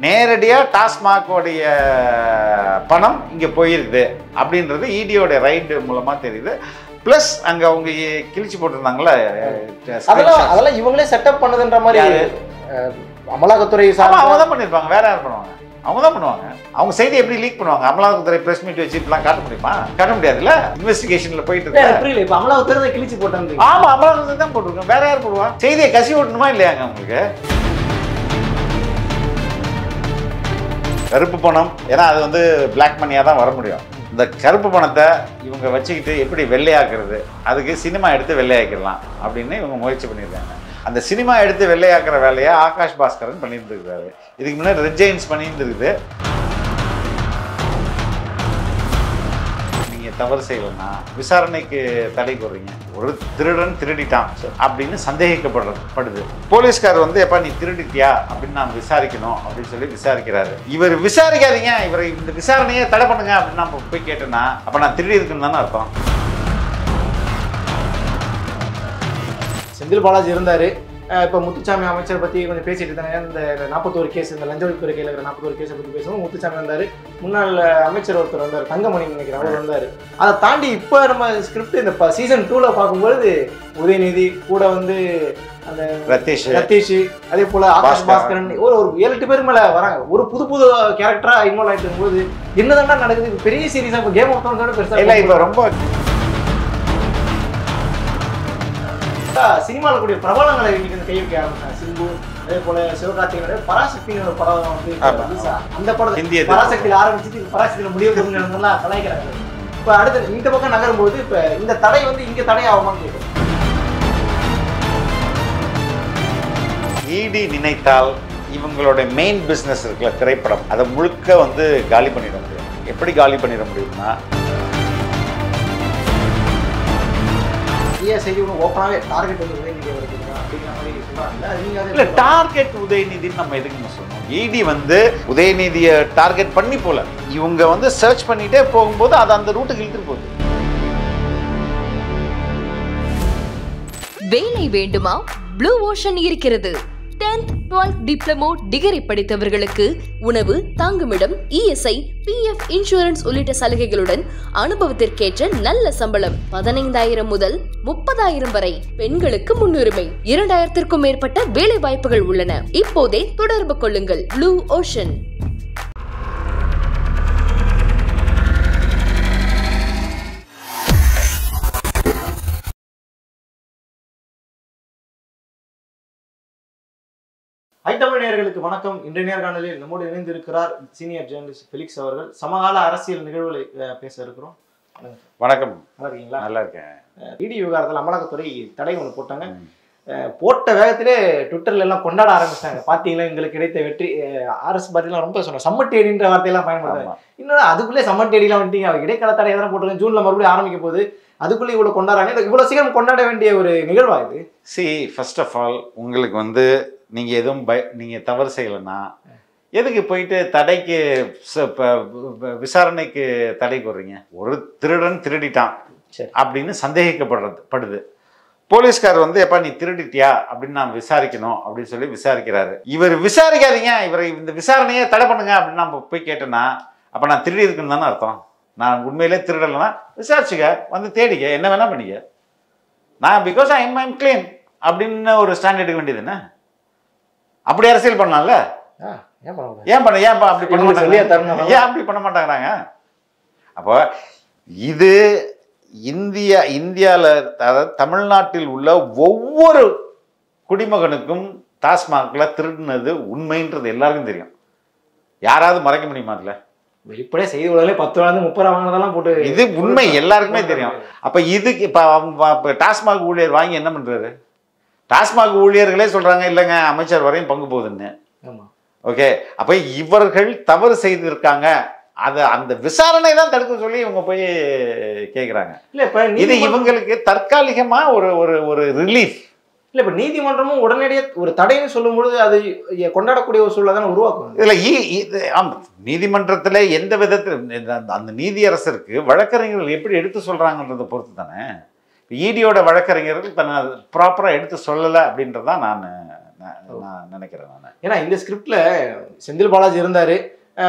நேரடியாக டாஸ்மாகோடைய பணம் இங்கே போயிருக்குது அப்படின்றது இடியோட ரைடு மூலமாக தெரியுது. ப்ளஸ் அங்கே அவங்க கிழிச்சு போட்டிருந்தாங்களே, அதெல்லாம் இவங்களே செட்டப் பண்ணதுன்ற மாதிரி அமலாக்கத்துறை அவங்க தான் பண்ணியிருப்பாங்க. வேற யார் பண்ணுவாங்க? அவங்க தான் பண்ணுவாங்க. அவங்க செய்தி எப்படி லீக் பண்ணுவாங்க? அமலாக்கத்துறை பிரஸ் மீட் வச்சு இப்பெல்லாம் காட்ட முடியுமா? காட்ட முடியாதுல்ல. இன்வெஸ்டிகேஷன்ல போயிட்டு இருக்கு. இப்போ அமலாக்கத்துறை கிழிச்சு போட்டாங்க. ஆமா, அமலாக்கத்துறை தான் போட்டிருக்கோம். வேற யார் போடுவாங்க? செய்தியை கசி ஓட்டணுமா இல்லையாங்க உங்களுக்கு? கருப்பு பணம், ஏன்னா அது வந்து பிளாக் மணியாக தான் வர முடியும். இந்த கருப்பு பணத்தை இவங்க வச்சுக்கிட்டு எப்படி வெள்ளையாக்குறது, அதுக்கு சினிமா எடுத்து வெள்ளையாக்கிடலாம் அப்படின்னு இவங்க முயற்சி பண்ணியிருக்காங்க. அந்த சினிமா எடுத்து வெள்ளையாக்குற வேலையை ஆகாஷ் பாஸ்கரன் பண்ணியிருந்துருக்காரு. இதுக்கு முன்னாடி ரெட் ஜெயின்ஸ் பண்ணியிருந்துருக்குது. நீங்கள் தவறு செய்யலைன்னா விசாரணைக்கு தடை போடுறீங்க. ஒரு திருடன் திருடிட்டான் அப்படின்னு சந்தேகிக்கப்படுது. போலீஸ்கார் வந்து எப்பா நீ திருடிட்டியா அப்படின்னு நான் விசாரிக்கணும் அப்படின்னு சொல்லி விசாரிக்கிறாரு. இவர் விசாரிக்காதீங்க, இவரை இந்த விசாரணையை தடை பண்ணுங்க அப்படின்னு நான் போய் கேட்டேன்னா அப்போ நான் திருடி இருக்குன்னு தானே அர்த்தம். செந்தில் பாலாஜி இருந்தார். இப்போ முத்துசாமி அமைச்சர் பற்றி கொஞ்சம் பேசிட்டு இருந்தாங்க. இந்த 41 கேஸ், இந்த லஞ்ச ஒழிப்புத்துறை கையில் இருக்கிற 41 கேஸை பற்றி பேசுவோம். முத்துசாமி வந்தார், முன்னாள் அமைச்சர் ஒருத்தர் வந்தார், தங்கமணி நினைக்கிறேன், அவர் வந்தார். அதை தாண்டி இப்போ நம்ம ஸ்கிரிப்ட் இந்த சீசன் 2ல் பார்க்கும்போது உதயநிதி கூட வந்து அந்த ரத்தீஷ், அதே போல் ஆகாஷ் பாஸ்கரன் ஒரு 7-8 பேர் மேலே வராங்க. ஒரு புது கேரக்டராக இன்வால்வ் ஆகிட்டு இருக்கும்போது என்னதான்டா நடக்குது? பெரிய சீரீஸாக இப்போ கேம் ஆஃப் த்ரோன்ஸோட பெருசாக இல்லை. இப்போ ரொம்ப சினிமாவில் கூடிய பிரபலங்களை கை வைக்க ஆரம்பிச்சாங்க. சிம்பு, அதே போல சிவகார்த்திகேயன், பராசக்தின்னு ஒரு படம் வந்து அந்த படம் பராசக்தியில் ஆரம்பிச்சுட்டு பராசக்தியில் முடிவு கொடுங்கலாம் கலாய்க்கிறாங்க. இப்போ அடுத்து இந்த பக்கம் நகரும்போது இப்போ இந்த தடை வந்து இங்கே தடை ஆகுமான்னு கேட்கும். இடி நினைத்தால் இவங்களோட மெயின் பிஸ்னஸ் இருக்குல்ல திரைப்படம், அதை முழுக்க வந்து காலி பண்ணிட முடியும். எப்படி காலி பண்ணிட முடியும்னா டார்கெட் உதயநிதின்னு நம்ம எதுக்கு சொல்லணும்? இடி வந்து உதயநிதியை டார்கெட் பண்ணி போல, இவங்க வந்து சர்ச் பண்ணிட்டே போகும்போது அது அந்த ரூட்டுக்கு இழுத்துட்டு போகுது. வேலை வேண்டுமா? ப்ளூ ஓஷன் இருக்கிறது. 10th 12th டிப்ளமோ டிகிரி படித்தவர்களுக்கு உணவு, தங்குமிடம், இஎஸ்ஐ, பிஎஃப், இன்சூரன்ஸ் உள்ளிட்ட சலுகைகளுடன் அனுபவத்திற்கேற்ற நல்ல சம்பளம் 15,000 முதல் 30,000 வரை. பெண்களுக்கு முன்னுரிமை. 2,000க்கும் மேற்பட்ட வேலை வாய்ப்புகள் உள்ளன. இப்போதே தொடர்பு கொள்ளுங்கள். Blue ocean. தமிழ் நேயர்களுக்கு வணக்கம். இன்றைய நேர்காணலில் நம்மோடு இணைந்திருக்கிறார் சீனியர் ஜேர்னலிஸ்ட் ஃபெலிக்ஸ் அவர்கள். சமகால அரசியல் நிகழ்வுகளை பேச இருக்கிறோம். வணக்கம். நல்லா இருக்கீங்களா? நல்லா இருக்கேன். இடி விவகாரத்தில் அமலாக்கத்துறை தடை ஒன்று போட்டாங்க. போட்ட வேகத்திலே ட்விட்டர்ல எல்லாம் கொண்டாட ஆரம்பிச்சிட்டாங்க. பார்த்தீங்களா எங்களுக்கு கிடைத்த வெற்றி. ஆர்எஸ் பார்த்தீங்கன்னா ரொம்ப சொன்ன சம்மட்டேடின்ற வார்த்தையெல்லாம் பயன்படுத்தாங்க. இன்னும் அதுக்குள்ளே சம்மட்டேடிலாம் வந்துட்டீங்க, அவங்க இடைக்கால தடை எதனா போட்டுருங்க, ஜூன்ல மறுபடியும் ஆரம்பிக்க போது, அதுக்குள்ளே இவ்வளோ கொண்டாடுறாங்க. இவ்வளோ சீக்கிரம் கொண்டாட வேண்டிய ஒரு நிகழ்வா இது? ஃபர்ஸ்ட் ஆஃப் ஆல் உங்களுக்கு வந்து நீங்கள் எதுவும் நீங்கள் தவறு செய்யலைன்னா எதுக்கு போயிட்டு தடைக்கு விசாரணைக்கு தடை போடுறீங்க? ஒரு திருடன் திருடிட்டான் அப்படின்னு சந்தேகிக்கப்படுது. போலீஸ்கார் வந்து எப்பா நீ திருடிட்டியா அப்படின்னு நான் விசாரிக்கணும் அப்படின்னு சொல்லி விசாரிக்கிறாரு. இவர் விசாரிக்காதீங்க, இவரை இந்த விசாரணையை தடை பண்ணுங்க அப்படின்னு நான் போய் கேட்டேன்னா அப்போ நான் திருடி இருக்குன்னு தானே அர்த்தம். நான் உண்மையிலே திருடலைன்னா விசாரிச்சுக்க, வந்து தேடிக்க, என்ன வேணா பண்ணிக்க. நான் பிகாஸ் ஐம் கிளீன் அப்படின்னு ஒரு ஸ்டாண்ட் எடுக்க வேண்டியது என்ன? அப்படி அரசியல் பண்ணலாம்ல. அப்படி பண்ண மாட்டாங்கிறாங்க. அப்போ இது இந்தியாவில், அதாவது தமிழ்நாட்டில் உள்ள ஒவ்வொரு குடிமகனுக்கும் டாஸ்மாக்ல திருடினது உண்மைன்றது எல்லாருக்கும் தெரியும். யாராவது மறைக்க முடியுமா? அதில் வெளிப்படையா செய்தி உலகிலே 10 30 வாங்கினதெல்லாம் போட்டு இது உண்மை எல்லாருக்குமே தெரியும். அப்போ இதுக்கு இப்போ டாஸ்மாக் ஊழியர் வாங்கி என்ன பண்ணுறாரு? டாஸ்மாக் ஊழியர்களே சொல்கிறாங்க இல்லைங்க அமைச்சர் வரையும் பங்கு போகுதுன்னு. ஓகே, அப்போ இவர்கள் தவறு செய்திருக்காங்க, அதை அந்த விசாரணை தான் தடுக்க சொல்லி இவங்க போய் கேட்குறாங்க. இல்லை இப்போ இது இவங்களுக்கு தற்காலிகமாக ஒரு ரிலீஃப். இல்லை இப்போ நீதிமன்றமும் உடனடியாக ஒரு தடைன்னு சொல்லும்பொழுது அது கொண்டாடக்கூடிய ஒரு சூழலை தானே உருவாக்கும். இதில் நீதிமன்றத்தில் எந்த விதத்தில் அந்த நீதியரசருக்கு வழக்கறிஞர்கள் எப்படி எடுத்து சொல்கிறாங்கன்றதை பொறுத்து தானே. இடியோட வழக்கறிஞர்கள் தன்னை ப்ராப்பராக எடுத்து சொல்லலை அப்படின்றதான் நான் நான் நினைக்கிறேன். நான் ஏன்னா இந்த ஸ்கிரிப்ட்ல செந்தில் பாலாஜி இருந்தாரு.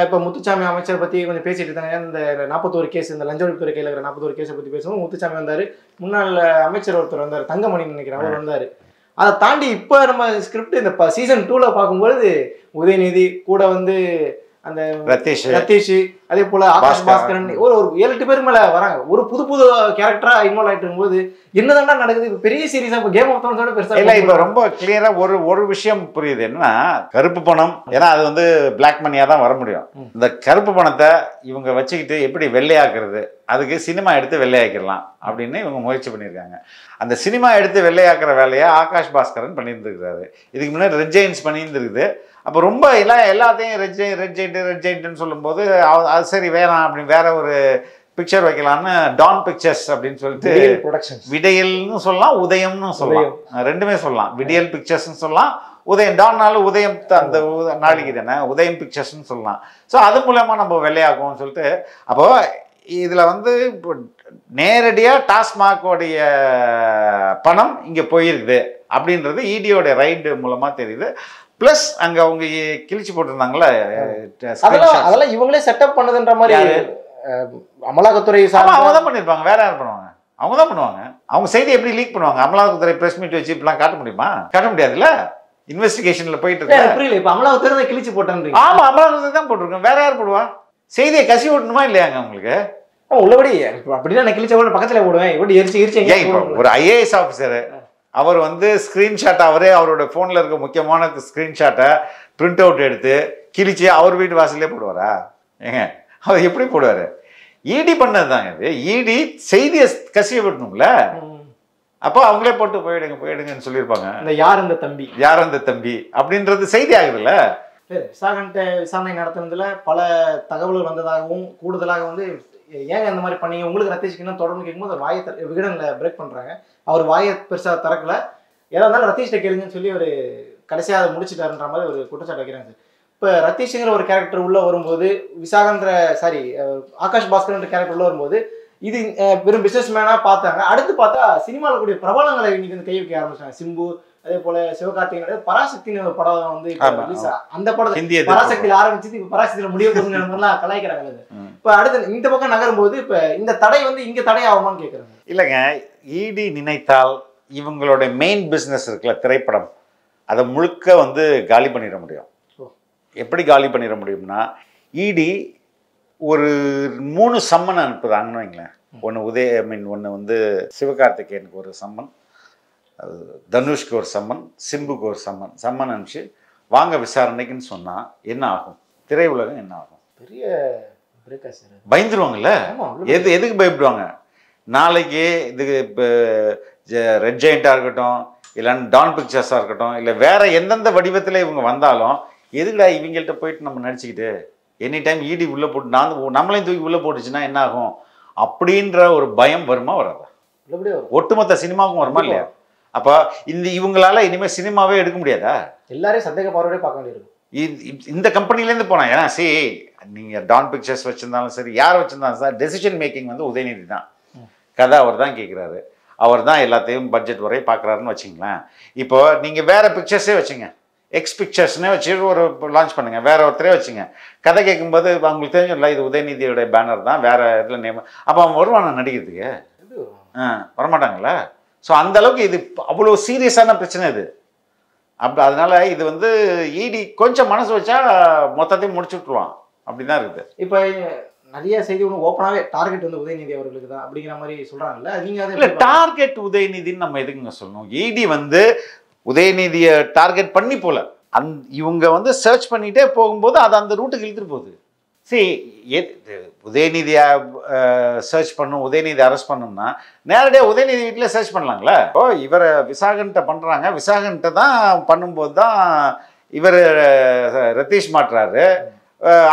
இப்போ முத்துச்சாமி அமைச்சர் பத்தி கொஞ்சம் பேசிட்டு இருந்தாங்க. இந்த 41 கேஸ், இந்த லஞ்ச ஒழிப்புத்துறை கையில் இருக்கிற 41 கேஸை பத்தி பேசுவோம். முத்துச்சாமி வந்தாரு, முன்னாள் அமைச்சர் ஒருத்தர் வந்தார், தங்கமணி நினைக்கிறேன், அவர் வந்தாரு. அதை தாண்டி இப்போ நம்ம ஸ்கிரிப்ட் இந்த சீசன் 2ல பார்க்கும்போது உதயநிதி கூட வந்து அந்த ரத்தீஷ், அதே போல ஆகாஷ் பாஸ்கரன், ஒரு 7-8 பேர் மேல வராங்க. ஒரு புது கேரக்டரா இன்வால்வ் ஆயிட்டு இருக்கும்போது என்னதான் நடக்குது? இப்போ பெரிய சீரீஸா இப்போ கேம் ஆஃப் த்ரோன்ஸோட பெருசா இல்ல. இப்போ ரொம்ப கிளியரா ஒரு விஷயம் புரியுது. என்னன்னா, கருப்பு பணம், ஏன்னா அது வந்து பிளாக் மணியா தான் வர முடியும். இந்த கருப்பு பணத்தை இவங்க வச்சுக்கிட்டு எப்படி வெள்ளையாக்குறது, அதுக்கு சினிமா எடுத்து வெள்ளையாக்கிடலாம் அப்படின்னு இவங்க முயற்சி பண்ணியிருக்காங்க. அந்த சினிமா எடுத்து வெள்ளையாக்குற வேலையை ஆகாஷ் பாஸ்கரன் பண்ணியிருந்துருக்காரு. இதுக்கு முன்னாடி ரெட் ஜெயின்ஸ் பண்ணியிருந்துருக்குது. அப்போ ரொம்ப எல்லாத்தையும் ரெட் ஜெயின்ட்னு சொல்லும்போது அது சரி வேணாம் அப்படின்னு வேற ஒரு பிக்சர் வைக்கலாம்னு டான் பிக்சர்ஸ் அப்படின்னு சொல்லிட்டு விடியல்னு சொல்லலாம், உதயம்னு சொல்லலாம், ரெண்டுமே சொல்லலாம். விடியல் பிக்சர்ஸ்னு சொல்லலாம், உதயம் டான்னாலும் உதயம் அந்த நாளைக்கு தானே உதயம் பிக்சர்ஸ்னு சொல்லலாம். ஸோ அது மூலமாக நம்ம வெள்ளையாக்குவோம்னு சொல்லிட்டு, அப்போ இதில் வந்து நேரடியாக டாஸ்மாகோடைய பணம் இங்கே போயிருக்குது அப்படின்றது இடியோட ரைடு மூலமாக தெரியுது. பிளஸ் அங்கே அவங்க கிழிச்சு போட்டிருந்தாங்களே, அதெல்லாம் இவங்களே செட்டப் பண்ணதுன்ற மாதிரி அமலாக்கத்துறை அவங்க தான் பண்ணியிருப்பாங்க. வேற யார் பண்ணுவாங்க? அவங்க தான் பண்ணுவாங்க. அவங்க செய்தி எப்படி லீக் பண்ணுவாங்க? அமலாக்கத்துறை பிரஸ் மீட் வச்சு இப்படிலாம் காட்ட முடியுமா? காட்ட முடியாதுல்ல. இன்வெஸ்டிகேஷன்ல போயிட்டு இருக்கு. புரியல. இப்ப அமலாக்கத்துறை கிழிச்சு போட்டேன். ஆமா, அமலாக்கத்துறை தான் போட்டிருக்கோம். வேற யார் போடுவா? செய்தியை கசி ஓட்டணுமா இல்லையாங்க உங்களுக்கு? உள்ளபடி அப்படின்னா நான் கிழிச்ச பக்கத்துல போடுவேன். இப்படி எரிச்சு ஒரு ஐஏஎஸ் ஆஃபீஸர் அவர் வந்து ஸ்கிரீன்ஷாட், அவரே அவரோட போன்ல இருக்க முக்கியமான ஸ்கிரீன்ஷாட்டை பிரிண்ட் அவுட் எடுத்து கிழிச்சு அவர் வீட்டு வாசல்லே போடுவாரா? ஏங்க, அவர் எப்படி போடுவாரு? இடி பண்ணது தாங்க இது. இடி செய்தியை கசிய விடணும்ல. அப்போ அவங்களே போட்டு போயிடுங்கன்னு சொல்லியிருப்பாங்க. யார் அந்த தம்பி அப்படின்றது செய்தி ஆகுதுல்ல. விசாரணை நடத்துனதுல பல தகவல்கள் வந்ததாகவும் கூடுதலாக வந்து ஏங்க இந்த மாதிரி பண்ணீங்க, உங்களுக்கு ரத்தீஷ்க்கு இன்னும் தொடர்ந்து கேட்கும்போது வாயை விகடன்ல பிரேக் பண்றாங்க. அவர் வாயை பெருசா திறக்கல, ஏதா இருந்தாலும் ரத்தீஷ்ட கேளுங்கன்னு சொல்லி ஒரு கடைசியாக அதை முடிச்சுட்டாருன்ற மாதிரி ஒரு குற்றச்சாட்டு வைக்கிறாங்க. இப்போ ரத்தீஷ்ங்கிற ஒரு கேரக்டர் உள்ள வரும்போது, ஆகாஷ் பாஸ்கர்ன்ற கேரக்டர் உள்ள வரும்போது இது வெறும் பிசினஸ் மேனா பார்த்தாங்க. அடுத்து பார்த்தா சினிமாவில் கூடிய பிரபலங்களை இன்னைக்கு வந்து கை வைக்க ஆரம்பிச்சாங்க. சிம்பு, அதே போல சிவகார்த்திகேயன், பராசக்தின்னு ஒரு படம் வந்து அந்த படத்தை பராசக்தியில் ஆரம்பிச்சு இப்ப பராசக்தியில முடிய போகுதுலாம் கலாய்க்கிறாங்க. இப்ப அடுத்து இந்த பக்கம் நகரும் போது இப்ப இந்த தடை வந்து இங்க தடை ஆகுமான்னு கேட்கறாங்க. இல்லைங்க, இடி நினைத்தால் இவங்களோட மெயின் பிஸ்னஸ் இருக்குல்ல, திரைப்படம், அதை முழுக்க வந்து காலி பண்ணிட முடியும். எப்படி காலி பண்ணிட முடியும்னா, இடி ஒரு 3 சம்மன் அனுப்புதாங்கன்னு வைங்களேன். ஒன்று வந்து சிவகார்த்திகேயனுக்கு ஒரு சம்மன், தனுஷ்க்கு ஒரு சம்மன், சிம்புக்கு ஒரு சம்மன் அனுப்பிச்சு வாங்க விசாரணைக்குன்னு சொன்னா என்ன ஆகும்? திரையுலகம் என்ன ஆகும்? பெரிய பயந்துருவாங்கல்ல. எதுக்கு பயப்படுவாங்க? நாளைக்கு இதுக்கு இப்போ ரெட் ஜெயிண்டாக இருக்கட்டும், இல்லைன்னா டான் பிக்சர்ஸாக இருக்கட்டும், இல்லை வேற எந்தெந்த வடிவத்தில் இவங்க வந்தாலும் எதுக்குடா இவங்கள்ட்ட போயிட்டு நம்ம நடிச்சுக்கிட்டு எனி டைம் இடி உள்ளே போட்டு நம்மளையும் தூக்கி உள்ளே போட்டுச்சுன்னா என்ன ஆகும் அப்படின்ற ஒரு பயம் வருமா வராதா? ஒட்டுமொத்த சினிமாவுக்கும் வருமா இல்லையா? அப்போ இவங்களால இனிமேல் சினிமாவே எடுக்க முடியாதா? எல்லாரையும் சந்தேக பார்வையோட பார்க்க வேண்டியிருக்கும். இந்த கம்பெனிலேருந்து போனா, ஏன்னா நீங்கள் டான் பிக்சர்ஸ் வச்சுருந்தாலும் சரி, யார் வச்சுருந்தாலும் சார், டெசிஷன் மேக்கிங் வந்து உதயநிதி தான். கதை அவர் தான் கேட்குறாரு, அவர் தான் எல்லாத்தையும் பட்ஜெட் வரை பார்க்குறாருன்னு வச்சுங்களேன். இப்போ நீங்கள் வேற பிக்சர்ஸே வச்சுங்க, எக்ஸ் பிக்சர்ஸ்னே வச்சு ஒரு லான்ச் பண்ணுங்க, வேற ஒருத்தரே வச்சுங்க. கதை கேட்கும்போது அவங்களுக்கு தெரிஞ்சும்ல இது உதயநிதியோட பேனர் தான், வேற இதில் நேம். அப்போ அவன் வருவானா நடிக்கிறதுக்கு? வரமாட்டாங்களா? ஸோ அந்த அளவுக்கு இது அவ்வளோ சீரியஸான பிரச்சனை இது. அதனால இது வந்து இடி கொஞ்சம் மனசு வச்சா மொத்தத்தையும் முடிச்சு விட்டுருவான். அப்படிதான் இருக்குது. இப்போ நிறைய செய்தி ஒன்று ஓப்பனாகவே டார்கெட் வந்து உதயநிதி அவர்களுக்கு தான் அப்படிங்கிற மாதிரி சொல்றாங்கல்ல, நீங்க இல்லை டார்கெட் உதயநிதின்னு நம்ம எதுக்குங்க சொல்லணும்? இடி வந்து உதயநிதியை டார்கெட் பண்ணி போல, இவங்க வந்து சர்ச் பண்ணிட்டே போகும்போது அது அந்த ரூட்டுக்கு இழுத்துட்டு போகுது. உதயநிதியை சர்ச் பண்ணும், உதயநிதி அரெஸ்ட் பண்ணணும்னா நேரடியாக உதயநிதி வீட்டில் சர்ச் பண்ணலாங்களே. இப்போ இவரை விசாகன்ட்ட பண்ணுறாங்க, விசாகன்ட்ட தான் பண்ணும்போது தான் இவர் ரத்தீஷ் மாட்டுறாரு,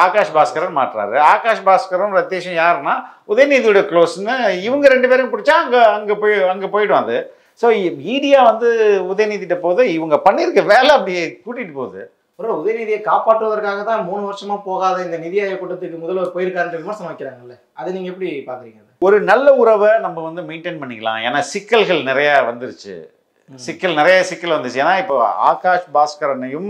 ஆகாஷ் பாஸ்கரன் மாட்டுறாரு. ஆகாஷ் பாஸ்கரும் ரத்தீஷும் யாருன்னா உதயநிதியோட க்ளோஸ்ன்னு இவங்க 2 பேரும் பிடிச்சா அங்கே போயிடும் அது. ஸோ ஈடியா வந்து உதயநிதிட்ட போது இவங்க பண்ணியிருக்க வேலை அப்படியே கூட்டிகிட்டு போகுது. உதயநிதியை காப்பாற்றுவதற்காக தான் 3 வருஷமா போகாத இந்த நிதி ஆயோக் கூட்டத்துக்கு முதல்வர் போயிருக்காருன்ற விமர்சனம் வைக்கிறாங்கல்ல, அதை நீங்க எப்படி பாக்குறீங்க? ஒரு நல்ல உறவை நம்ம வந்து மெயின்டைன் பண்ணிக்கலாம். ஏன்னா சிக்கல்கள் நிறைய வந்துருச்சு. சிக்கல் நிறைய சிக்கல் வந்துச்சு. ஏன்னா இப்போ ஆகாஷ் பாஸ்கரனையும்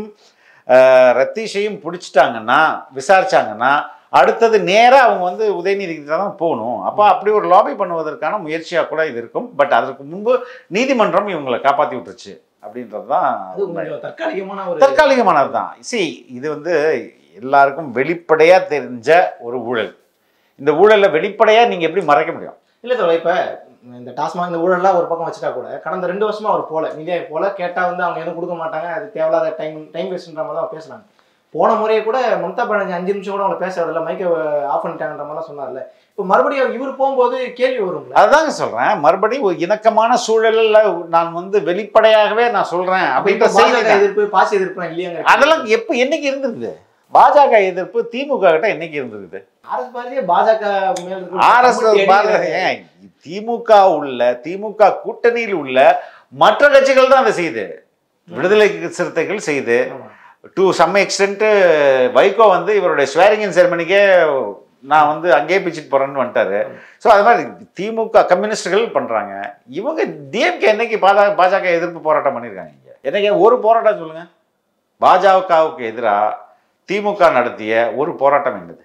ரத்தீஷையும் பிடிச்சிட்டாங்கன்னா விசாரிச்சாங்கன்னா அடுத்தது நேராக அவங்க வந்து உதயநிதிக்கு தான் போகணும். அப்போ அப்படி ஒரு லாபி பண்ணுவதற்கான முயற்சியாக கூட இது இருக்கும். பட் அதற்கு முன்பு நீதிமன்றம் இவங்களை காப்பாற்றி விட்டுருச்சு அப்படின்றது தான் தற்காலிகமானது தான். இது வந்து எல்லாருக்கும் வெளிப்படையாக தெரிஞ்ச ஒரு ஊழல். இந்த ஊழலில் வெளிப்படையாக நீங்கள் எப்படி மறைக்க முடியும்? இல்லை தோழர், இப்போ இந்த டாஸ்மாக் இந்த ஊழல்லாம் ஒரு பக்கம் வச்சுட்டா கூட கடந்த 2 வருஷமா அவர் போல நிதியா போல கேட்டால் வந்து அவங்க எதுவும் கொடுக்க மாட்டாங்க, அது தேவையில்லாத டைம் வேஸ்ட்ன்ற மாதிரி தான் பேசுனாங்க. போன முறையே கூட மம்தா பானர்ஜி 5 நிமிஷம் கூட அவங்களை பேச விடல, மைக்கை ஆஃப் பண்ணிட்டாங்கன்ற மாதிரிலாம் சொன்னார்ல. இப்போ மறுபடியும் இவர் போகும்போது கேள்வி வரும்ல. அதுதாங்க சொல்றேன், மறுபடியும் ஒரு இணக்கமான சூழலில் நான் வந்து வெளிப்படையாகவே நான் சொல்றேன் அப்படின்ற பாஜக எதிர்ப்பு பாசி எதிர்ப்பு இல்லையாங்க. அதெல்லாம் எப்போ என்னைக்கு இருந்திருக்குது? பாஜக எதிர்ப்பு திமுக கிட்ட என்னைக்கு இருந்திருக்குது? திமுக கூட்டணியில் உள்ள மற்ற கட்சிகள் தான் அதை செய்யுது. விடுதலை சிறுத்தைகள் செய்து டு சம் எக்ஸ்டென்ட் வைகோ வந்து இவருடைய ஸ்வேரிங் இன் செரமனிக்கே நான் வந்து அங்கேயே பிச்சுட்டு போறேன்னு வந்துட்டாரு. ஸோ அது மாதிரி திமுக கம்யூனிஸ்டுகள் பண்றாங்க. இவங்க டிஎம்கே என்னைக்கு பாஜக எதிர்ப்பு போராட்டம் பண்ணியிருக்காங்க? இங்க என்னைக்கு ஒரு போராட்டம் சொல்லுங்க. பாஜகவுக்கு எதிராக திமுக நடத்திய ஒரு போராட்டம் என்னது?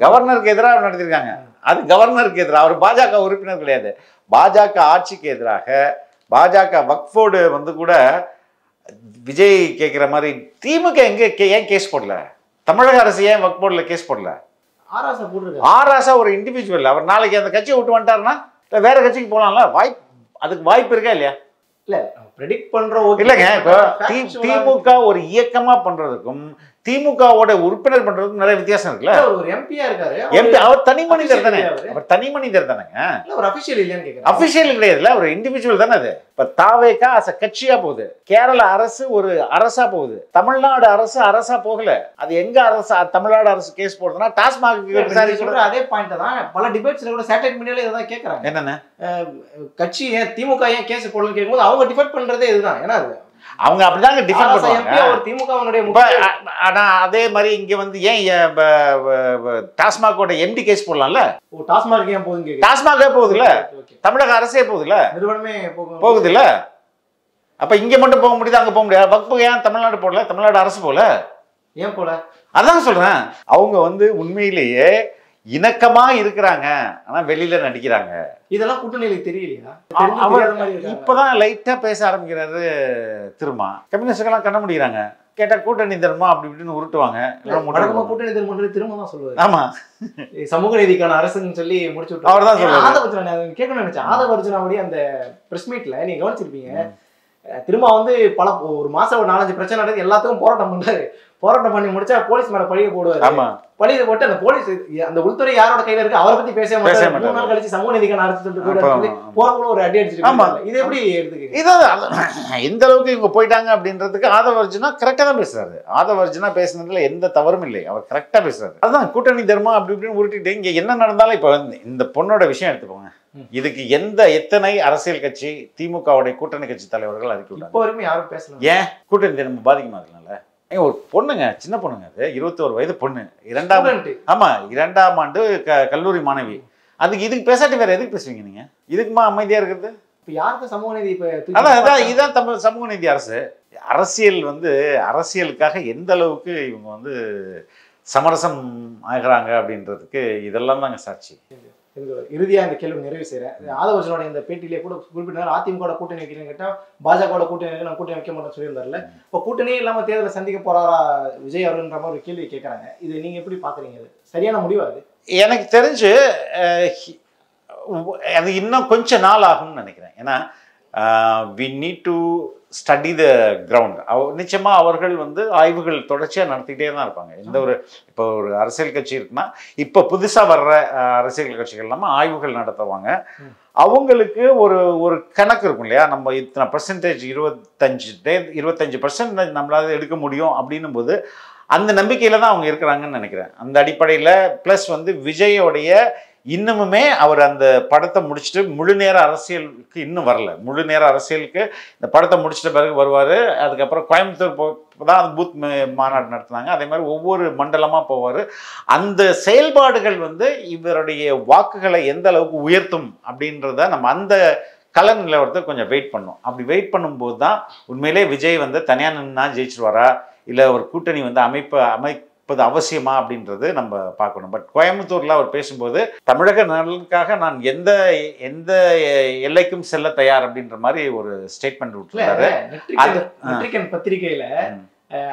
கவர்னருக்கு எதிராக நடத்திருக்காங்க. அது கவர்னருக்கு எதிராக, அவர் பாஜக உறுப்பினர் கிடையாது. பாஜக ஆட்சிக்கு எதிராக பாஜக வக்ஃபோர்டு வந்து கூட விஜய் கேட்குற மாதிரி திமுக ஏன் கேஸ் போடல? தமிழக அரசு ஏன் வக்ஃபோர்டில் கேஸ் போடல? ஆராசா ஒரு இண்டிவிஜுவல், அவர் நாளைக்கு அந்த கட்சியை விட்டு வந்துட்டாருன்னா வேற கட்சிக்கு போகலாம்ல. அதுக்கு வாய்ப்பு இருக்கா இல்லையா? இல்ல ப்ரெடிக்ட் பண்றோம் இல்லைங்க. இப்போ திமுக ஒரு இயக்கமா பண்றதுக்கும் திமுகவோட உறுப்பினர் பண்றதுக்கும் நிறைய வித்தியாசம் இருக்குல்ல. ஒரு எம்பியா இருக்காரு, எம்பி அவர் தனி மனிதர் தானே. அவர் தனி மனிதர் தானேங்க. ஒரு அபிஷியல் இல்லையான்னு கேக்குறேன். அபிஷியல் கிடையாதுல்ல, ஒரு இண்டிவிஜுவல் தானே. அது இப்ப தாவேகா அஸ் கட்சியா போகுது, கேரள அரசு ஒரு அரசா போகுது, தமிழ்நாடு அரசு அரசா போகல. அது எங்க அரசு தமிழ்நாடு அரசு கேஸ் போடுறதுன்னா டாஸ்மாக் விசாரிக்கிற அதே பாயிண்ட் தான். பல டிபேட்ஸ்ல கூட சேட்டலைட் மீடியால இதான் கேக்குறாங்க. என்னன்னு கட்சி ஏன் திமுக ஏன் கேஸ் போடலன்னு கேட்கும்போது அவங்க டிஃபெண்ட் பண்றதே இதுதான். ஏன்னா அவங்க அப்படிதாங்க டிஃபெண்ட் பண்ணுவாங்க. ஆனா அதே மாதிரி இங்க வந்து ஏன் டாஸ்மாகோட எம்டி கேஸ் போடலாம்ல? டாஸ்மாக் ஏன் போகுது? டாஸ்மாகே போகுதுல்ல, தமிழக அரசே போகுதுல்ல, நிறுவனமே போகுதுல்ல. அப்ப இங்க மட்டும் போக முடியுது, அங்க போக முடியாது. வக்ஃபு ஏன் தமிழ்நாடு போடல? தமிழ்நாடு அரசு போல ஏன் போல? அதான் சொல்றேன். அவங்க வந்து உண்மையிலேயே இணக்கமா இருக்கிறாங்க, ஆனா வெளியில நடிக்கிறாங்க. இதெல்லாம் கூட்டணியில தெரியலையா? இப்பதான் லைட்டா பேச ஆரம்பிக்கிறாரு திரும்ப. கம்யூனிஸ்டுக்கெல்லாம் கண்ண முடிகிறாங்க. கேட்டா கூட்டணி தர்மா அப்படி இப்படின்னு உருட்டுவாங்க. கூட்டணி தர்மம் திரும்ப தான் சொல்லுவாரு. ஆமா, சமூக நீதிக்கான அரசுன்னு சொல்லி முடிச்சு விட்டு அவர் தான் சொல்லுவாரு. ஆதவர்ஜுனா கேட்கணும்னு நினைச்சேன். ஆதவர்ஜுனாவுடைய அந்த பிரஸ் மீட்ல நீங்க கவனிச்சிருப்பீங்க, திரும்ப வந்து ஒரு மாசம் ஒரு 4-5 பிரச்சனை நடக்குது, எல்லாத்துக்கும் போராட்டம் பண்றாரு. போராட்டம் பண்ணி முடிச்சா போலீஸ் மேல பழிய போடுவாரு. பழிய போட்டு அந்த போலீஸ் அந்த உள்துறை யாரோட கையில இருக்கு அவரை பத்தி பேச மாட்டாரு. 3 நாள் கழிச்சு சமூக நீதிக்கான அரசு போறவங்களும் ஒரு அடி அடிச்சிருக்காங்க. இது எப்படி எடுத்துக்க? இதான் எந்த அளவுக்கு இவங்க போயிட்டாங்க அப்படின்றதுக்கு ஆதவர்ஜுனா கரெக்டா தான் பேசுறாரு. ஆதவர்ஜுனா பேசுனதுல எந்த தவறும் இல்லை, அவர் கரெக்டா பேசுறாரு. அதுதான் கூட்டணி தர்மம் அப்படி இப்படின்னு உருட்டிட்டு இங்க என்ன நடந்தாலும் இப்ப இந்த பொண்ணோட விஷயம் எடுத்துக்கோங்க. இதுக்கு எத்தனை அரசியல் கட்சி திமுகவுடைய கூட்டணி கட்சி தலைவர்கள் அறிக்கை விட்டாங்க? இப்போ வரைக்கும் யாரும் பேசல. ஏன் கூட்டணி தர்மம் பாதிக்குமா? அதனால ஒரு பொண்ணுங்க, சின்ன பொண்ணுங்க, அது 21 வயது பொண்ணு, 2ஆம் ஆண்டு கல்லூரி மாணவி. இதுக்கு பேசாட்டி வேற எதுக்கு பேசுவீங்க நீங்க? இதுக்குமா அமைதியா இருக்கிறது? இப்ப யாருக்கு சமூக நீதி? அதான் இதான் தமிழ் சமூக நீதி அரசு. அரசியல் வந்து அரசியலுக்காக எந்த அளவுக்கு இவங்க வந்து சமரசம் ஆகிறாங்க அப்படின்றதுக்கு இதெல்லாம் தாங்க சாட்சி. இறுதியா இந்த கேள்வி நிறைவு செய்யறேன். ஆதவர்ஜுனோட இந்த பேட்டியிலே கூட குறிப்பிட்டார், அதிமுக கூட்டணி வைக்கிறேன்னு கேட்டா பாஜக கூட்டணி நான் கூட்டணி வைக்க மாட்டேன்னு சொல்லியிருந்தாருல. இப்போ கூட்டணியே இல்லாம தேர்தலை சந்திக்க போறாரா விஜய் அவருன்ற மாதிரி ஒரு கேள்வி கேட்கறாங்க. இது நீங்க எப்படி பாக்குறீங்க? அது சரியான முடிவா? அது எனக்கு தெரிஞ்சு அது இன்னும் கொஞ்சம் நாள் ஆகும்னு நினைக்கிறேன். ஏன்னா we need to study the ground. நிச்சயமாக அவர்கள் வந்து ஆய்வுகள் தொடர்ச்சியாக நடத்திக்கிட்டே தான் இருப்பாங்க. எந்த ஒரு இப்போ ஒரு அரசியல் கட்சி இருக்குன்னா இப்போ புதுசாக வர்ற அரசியல் கட்சிகள் இல்லாமல் ஆய்வுகள் நடத்துவாங்க. அவங்களுக்கு ஒரு கணக்கு இருக்கும் இல்லையா? நம்ம இத்தனை பர்சன்டேஜ் 25% நம்மளால எடுக்க முடியும் அப்படின்னும் போது அந்த நம்பிக்கையில் தான் அவங்க இருக்கிறாங்கன்னு நினைக்கிறேன். அந்த அடிப்படையில் ப்ளஸ் வந்து விஜயோடைய இன்னமுமே அவர் அந்த படத்தை முடிச்சுட்டு முழு நேர அரசியலுக்கு இன்னும் வரல. முழு நேர அரசியலுக்கு இந்த படத்தை முடிச்சிட்ட பிறகு வருவார். அதுக்கப்புறம் கோயம்புத்தூர் தான் அந்த பூத் மாநாடு நடத்துனாங்க. அதே மாதிரி ஒவ்வொரு மண்டலமாக போவார். அந்த செயல்பாடுகள் வந்து இவருடைய வாக்குகளை எந்த அளவுக்கு உயர்த்தும் அப்படின்றத நம்ம அந்த கலர் நிலவரத்தை கொஞ்சம் வெயிட் பண்ணும். அப்படி வெயிட் பண்ணும்போது தான் உண்மையிலே விஜய் வந்து தனியாக நின்னா ஜெயிச்சிருவாரா, இல்லை ஒரு கூட்டணி வந்து அமைப்பது அவசியமா அப்படின்றது நம்ம பார்க்கணும். பட் கோயம்புத்தூரில் அவர் பேசும்போது தமிழக நலனுக்காக நான் எந்த எல்லைக்கும் செல்ல தயார் அப்படின்ற மாதிரி ஒரு ஸ்டேட்மெண்ட் விட்டுருக்காரு. பத்திரிகையில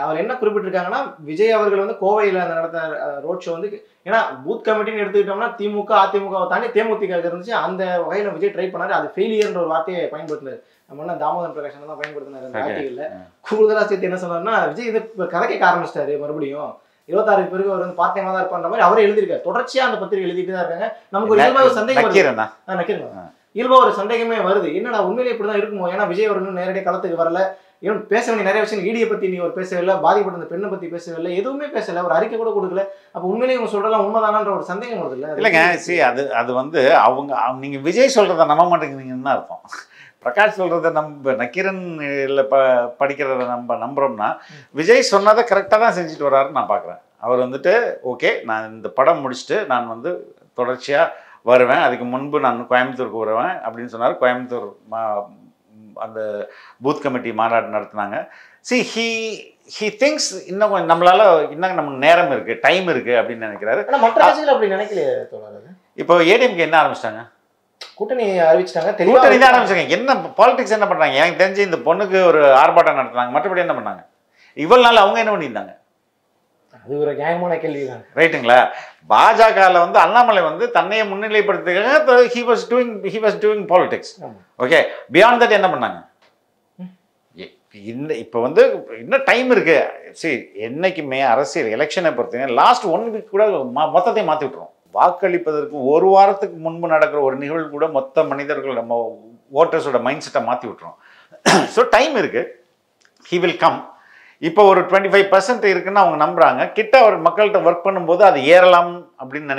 அவர் என்ன குறிப்பிட்டிருக்காங்கன்னா, விஜய் அவர்கள் வந்து கோவையில் நடந்த ரோட் ஷோ வந்து, ஏன்னா பூத் கமிட்டின்னு எடுத்துக்கிட்டோம்னா திமுக அதிமுகவை தாண்டி தேமுதிக இருந்துச்சு, அந்த வகையில் விஜய் ட்ரை பண்ணாரு. அது ஃபெயிலியர்ன்ற ஒரு வார்த்தையை பயன்படுத்தினார். நம்ம என்ன தாமோதரன் பிரகாஷன் தான் பயன்படுத்தினார் அந்த ஆர்டிகல்ல. கூடுதலா சேர்த்து என்ன சொன்னார்னா, விஜய் இது கதை கேட்க ஆரம்பிச்சிட்டாரு, மறுபடியும் 26 பிறகு அவர் வந்து பார்ட் டைமா தான் இருப்பான்ற மாதிரி அவரே எழுதியிருக்காரு. தொடர்ச்சியா அந்த பத்திரிகை எழுதிட்டு தான் இருக்காங்க. நமக்கு ஒரு இயல்பா ஒரு சந்தேகம் இயல்பா ஒரு சந்தேகமே வருது, என்னடா உண்மையிலே இப்படிதான் இருக்குமோ? ஏன்னா விஜய் அவர்கள் நேரடியாக களத்துக்கு வரல, இன்னும் பேச வேண்டிய நிறைய விஷயம், ஈடியை பத்தி நீ ஒரு பேசவில்லை, பாதிப்பட்ட அந்த பெண்ணை பத்தி பேசவில்லை, எதுவுமே பேசல, ஒரு அறிக்கை கூட கொடுக்கல. அப்ப உண்மையிலேயே இவங்க சொல்றலாம் உண்மைதானான்ற ஒரு சந்தேகம் வருது இல்ல? இல்லைங்க, அது வந்து நீங்க விஜய் சொல்றதை நம்ப மாட்டேங்கிறீங்கன்னு அர்த்தம். பிரகாஷ் சொல்றதை நம்ம நக்கீரன் படிக்கிறத நம்புறோம்னா விஜய் சொன்னதை கரெக்டாக தான் செஞ்சுட்டு வர்றாருன்னு நான் பார்க்குறேன். அவர் வந்துட்டு ஓகே, நான் இந்த படம் முடிச்சுட்டு நான் வந்து தொடர்ச்சியாக வருவேன், அதுக்கு முன்பு நான் கோயம்புத்தூருக்கு வருவேன் அப்படின்னு சொன்னார். கோயம்புத்தூர் அந்த பூத் கமிட்டி மாநாடு நடத்தினாங்க. he thinks இன்னும் கொஞ்சம் நம்மளால இன்னும் நமக்கு நேரம் இருக்கு, டைம் இருக்கு அப்படின்னு நினைக்கிறாரு. மற்ற கட்சிகள் அப்படி நினைக்கலையே தோழர். இப்போ ஏடிஎம்கே என்ன ஆரம்பிச்சிட்டாங்க, கூட்டணி அறிவிச்சிட்டாங்க, கூட்டணி தான் ஆரம்பிச்சாங்க. என்ன பாலிடிக்ஸ் என்ன பண்றாங்க? எனக்கு தெரிஞ்சு இந்த பொண்ணுக்கு ஒரு ஆர்ப்பாட்டம் நடத்துனாங்க, மற்றபடி என்ன பண்ணாங்க? இவ்வளவு நாள் அவங்க என்ன பண்ணியிருந்தாங்க? அது ஒரு நியாயமான கேள்வி தான், ரைட்டுங்களா? பாஜகவில் வந்து அண்ணாமலை வந்து தன்னையை முன்னிலைப்படுத்துறதுக்காக he was doing politics. Okay, beyond that என்ன பண்ணாங்க? இப்போ வந்து இன்னும் டைம் இருக்கு. சரி, என்னைக்குமே அரசியல் எலெக்ஷனை பொறுத்தவரை லாஸ்ட் 1 வீக் கூட மொத்தத்தையும் மாற்றி விட்டுரும். வாக்களிப்பதற்கு ஒரு வாரத்துக்கு முன்பு நடக்கிற ஒரு நிகழ்வு கூட மொத்த மனிதர்கள் நம்ம ஓட்டர்ஸோட மைண்ட் செட்டை மாற்றி விட்டுரும். ஸோ டைம் இருக்கு, ஹி வில் கம். இப்போ ஒரு 25% இருக்குன்னு அவங்க நம்புறாங்க. கிட்ட அவர் மக்கள்கிட்ட ஒர்க் பண்ணும்போது அது ஏறலாம் அப்படின்னு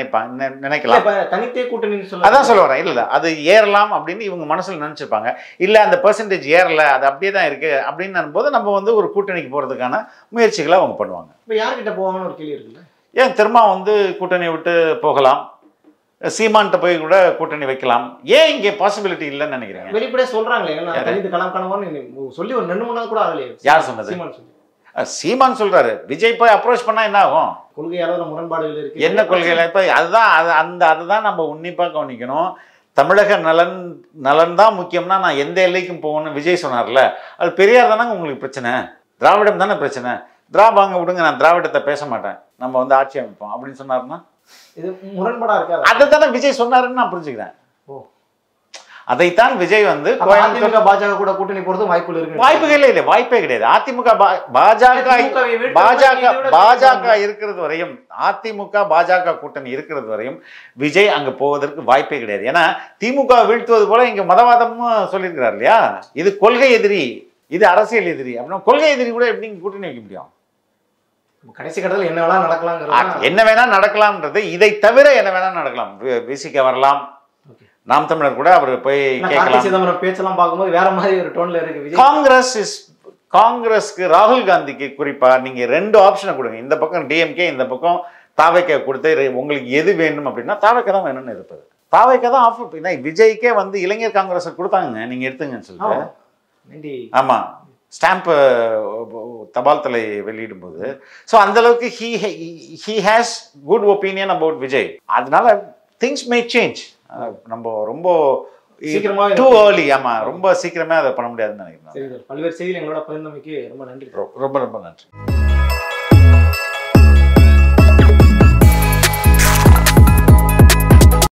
நினைக்கலாம். தனித்தே கூட்டணி அதான் சொல்ல வரேன். இல்லை, அது ஏறலாம் அப்படின்னு இவங்க மனசுல நினைச்சிருப்பாங்க. இல்லை, அந்த பெர்சன்டேஜ் ஏறல, அது அப்படியே தான் இருக்கு அப்படின்னு போது நம்ம வந்து ஒரு கூட்டணிக்கு போறதுக்கான முயற்சிகளை அவங்க பண்ணுவாங்க. இப்போ யார்கிட்ட போவாங்கன்னு ஒரு கேள்வி இருக்குல்ல? ஏன் திரும்ப வந்து கூட்டணியை விட்டு போகலாம், சீமான்ட்ட போய் கூட கூட்டணி வைக்கலாம். ஏன் இங்கே பாசிபிலிட்டி இல்லைன்னு நினைக்கிறீங்க? வெளிப்படையா சொல்றாங்களே, சொல்லி ஒரு 2-3 நாள் கூட ஆகலையே. யார் சொன்னது? சீமான் சொல்றாரு. விஜய் போய் அப்ரோச் பண்ணா என்ன ஆகும்? கொள்கையால முரண்பாடுகள் இருக்கு. என்ன கொள்கையில? இப்ப அதுதான் நம்ம உன்னிப்பா கவனிக்கணும். தமிழக நலன் தான் முக்கியம்னா நான் எந்த எல்லைக்கும் போகணும்னு விஜய் சொன்னார்ல, அது பெரியார் தானே உங்களுக்கு பிரச்சனை, திராவிடம் தானே பிரச்சனை. திராபாங்க விடுங்க, நான் திராவிடத்தை பேச மாட்டேன், நம்ம வந்து ஆட்சி அமைப்போம் அப்படின்னு சொன்னார்னா இது முரண்பாடா இருக்காது. அதை தானே விஜய் சொன்னாருன்னு நான் புரிஞ்சுக்கிறேன். அதைத்தான் விஜய் வந்து பாஜக கூட கூட்டணி போறது வாய்ப்புகளே இல்லை, வாய்ப்பே கிடையாது. அதிமுக பாஜக இருக்கிறது வரையும், அதிமுக பாஜக கூட்டணி இருக்கிறது வரையும் விஜய் அங்க போவதற்கு வாய்ப்பே கிடையாது. ஏன்னா திமுக வீழ்த்துவது போல இங்க மதவாதமும் சொல்லியிருக்கிறார் இல்லையா? இது கொள்கை எதிரி, இது அரசியல் எதிரி. அப்படின்னா கொள்கை எதிரி கூட எப்படி கூட்டணி வைக்க முடியும்? கடைசி கட்டத்தில் என்ன வேணா நடக்கலாம், என்ன வேணா நடக்கலாம்ன்றது. இதை தவிர என்ன வேணா நடக்கலாம். விசிக வரலாம், நாம் தமிழர் கூட அவர் போய் கேட்கலாம். சிதம்பரம் பேச்செல்லாம் பார்க்கும்போது வேற மாதிரி ஒரு டோன்ல இருக்கு. காங்கிரஸ்க்கு ராகுல் காந்திக்கு குறிப்பா நீங்க 2 ஆப்ஷனை கொடுங்க. இந்த பக்கம் டிஎம்கே, இந்த பக்கம் தாவேக்கா கொடுத்து உங்களுக்கு எது வேணும் அப்படின்னா தாவேக்கா தான் வேணும்னு இருப்பது. தாவேக்கா தான் ஆஃபர். விஜய்க்கே வந்து இளைஞர் காங்கிரஸ் கொடுத்தாங்க, நீங்க எடுத்துங்கன்னு சொல்லிட்டு. ஆமா, ஸ்டாம்ப் தபால் தலை வெளியிடும் போது. ஸோ அந்த அளவுக்கு he has good opinion about Vijay. அதனால things may change. நம்ம ரொம்ப சீக்கிரமா டூ ஏர்லி, ஆமா, ரொம்ப சீக்கிரமே அதை பண்ண முடியாதுன்னு நினைக்கிறேன். பல்வேறு செய்திகள் எங்களோட பகிர்ந்தமைக்கு ரொம்ப நன்றி. ரொம்ப ரொம்ப நன்றி.